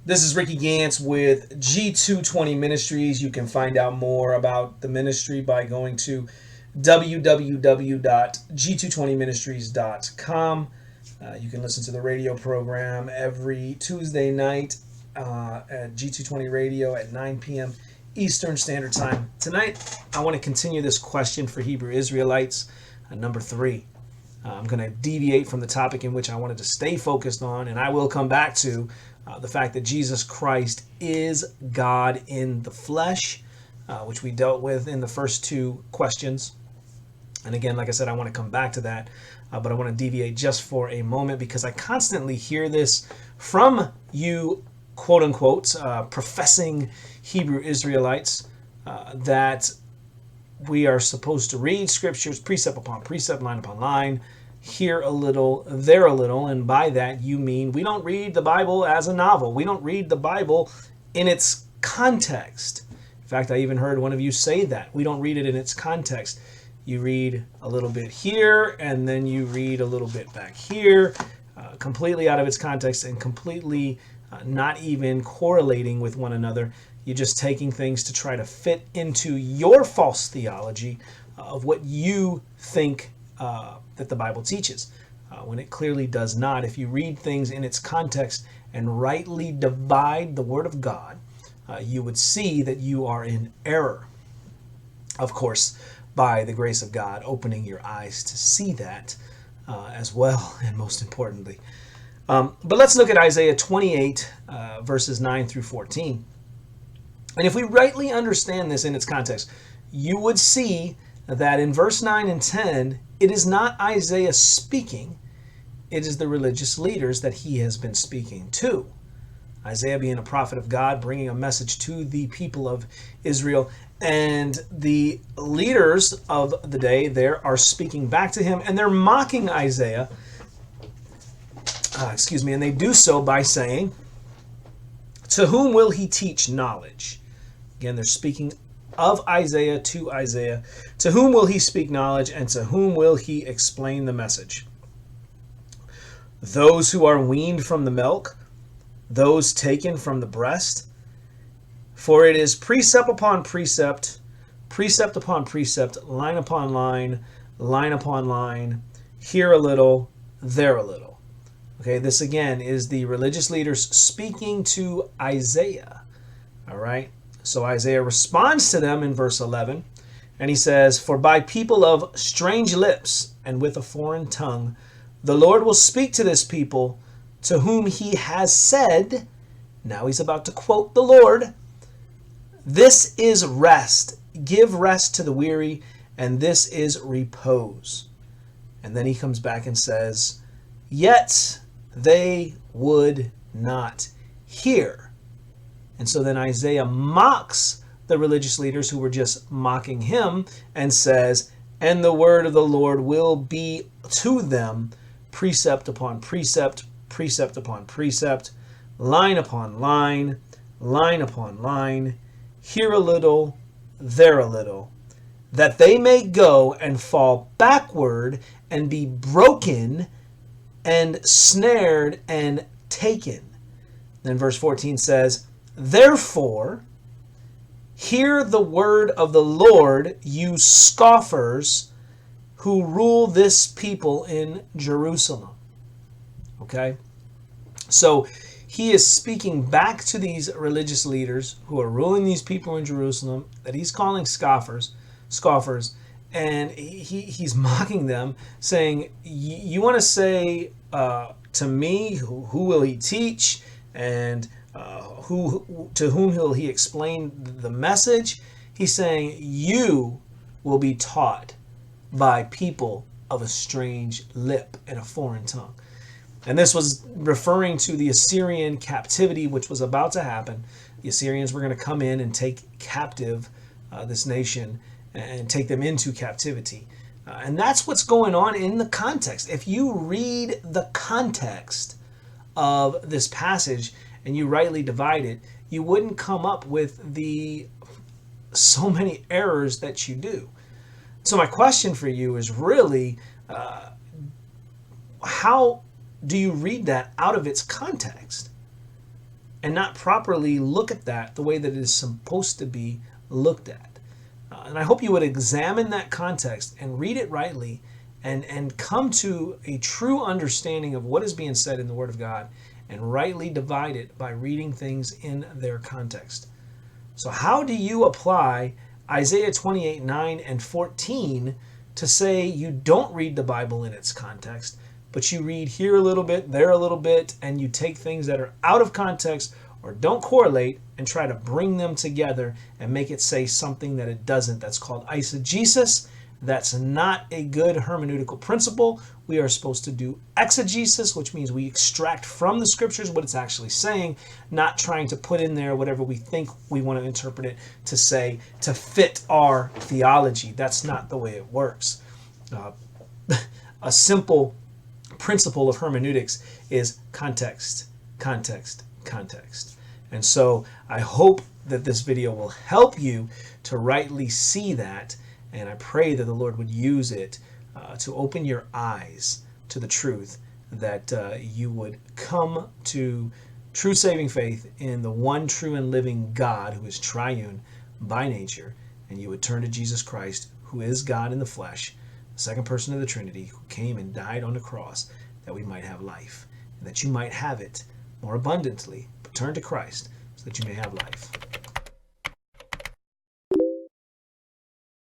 This is Ricky Gantz with G220 Ministries. You can find out more about the ministry by going to www.g220ministries.com. You can listen to the radio program every Tuesday night at G220 Radio at 9 p.m. Eastern Standard Time. Tonight, I want to continue this question for Hebrew Israelites, number 3. I'm going to deviate from the topic in which I wanted to stay focused on, and I will come back to the fact that Jesus Christ is God in the flesh, which we dealt with in the first 2 questions. And again, like I said, I want to come back to that, but I want to deviate just for a moment because I constantly hear this from you, quote unquote, professing Hebrew Israelites, that we are supposed to read scriptures precept upon precept, line upon line, here a little, there a little, and by that you mean we don't read the Bible as a novel. We don't read the Bible in its context. In fact, I even heard one of you say that. We don't read it in its context. You read a little bit here, and then you read a little bit back here, completely out of its context and completely not even correlating with one another. You're just taking things to try to fit into your false theology of what you think that the Bible teaches, when it clearly does not. If you read things in its context and rightly divide the Word of God, you would see that you are in error. Of course, by the grace of God, opening your eyes to see that as well, and most importantly. But let's look at Isaiah 28, verses 9 through 14. And if we rightly understand this in its context, you would see that in verse 9 and 10, it is not Isaiah speaking, it is the religious leaders that he has been speaking to. Isaiah being a prophet of God, bringing a message to the people of Israel, and the leaders of the day there are speaking back to him, and they're mocking Isaiah, and they do so by saying, "To whom will he teach knowledge?" Again, they're speaking of Isaiah to Isaiah. To whom will he speak knowledge, and to whom will he explain the message? Those who are weaned from the milk, those taken from the breast. For it is precept upon precept, precept upon precept, line upon line, line upon line, here a little, there a little. Okay, this again is the religious leaders speaking to Isaiah. All right. So Isaiah responds to them in verse 11, and he says, "For by people of strange lips and with a foreign tongue, the Lord will speak to this people to whom he has said," now he's about to quote the Lord, "This is rest, give rest to the weary, and this is repose." And then he comes back and says, "Yet they would not hear." And so then Isaiah mocks the religious leaders who were just mocking him and says, "And the word of the Lord will be to them precept upon precept, precept upon precept, line upon line, line upon line, here a little, there a little, that they may go and fall backward and be broken and snared and taken." Then verse 14 says, "Therefore, hear the word of the Lord, you scoffers who rule this people in Jerusalem." Okay? So he is speaking back to these religious leaders who are ruling these people in Jerusalem that he's calling scoffers, and he's mocking them, saying, "You want to say to me, who will he teach? And to whom will he explain the message?" He's saying, you will be taught by people of a strange lip and a foreign tongue. And this was referring to the Assyrian captivity, which was about to happen. The Assyrians were going to come in and take captive this nation and take them into captivity. And that's what's going on in the context. If you read the context of this passage and you rightly divide it, you wouldn't come up with the so many errors that you do. So my question for you is really, how do you read that out of its context? and not properly look at that the way that it is supposed to be looked at. And I hope you would examine that context and read it rightly and come to a true understanding of what is being said in the Word of God and rightly divide it by reading things in their context. So how do you apply Isaiah 28, 9 and 14 to say you don't read the Bible in its context, but you read here a little bit, there a little bit, and you take things that are out of context or don't correlate and try to bring them together and make it say something that it doesn't? That's called eisegesis. That's not a good hermeneutical principle. We are supposed to do exegesis, which means we extract from the scriptures what it's actually saying, not trying to put in there whatever we think we want to interpret it to say to fit our theology. That's not the way it works. A simple principle of hermeneutics is context, context, context. And so I hope that this video will help you to rightly see that. And I pray that the Lord would use it to open your eyes to the truth, that you would come to true saving faith in the one true and living God who is triune by nature, and you would turn to Jesus Christ, who is God in the flesh, the second person of the Trinity, who came and died on the cross that we might have life, and that you might have it more abundantly. But turn to Christ so that you may have life.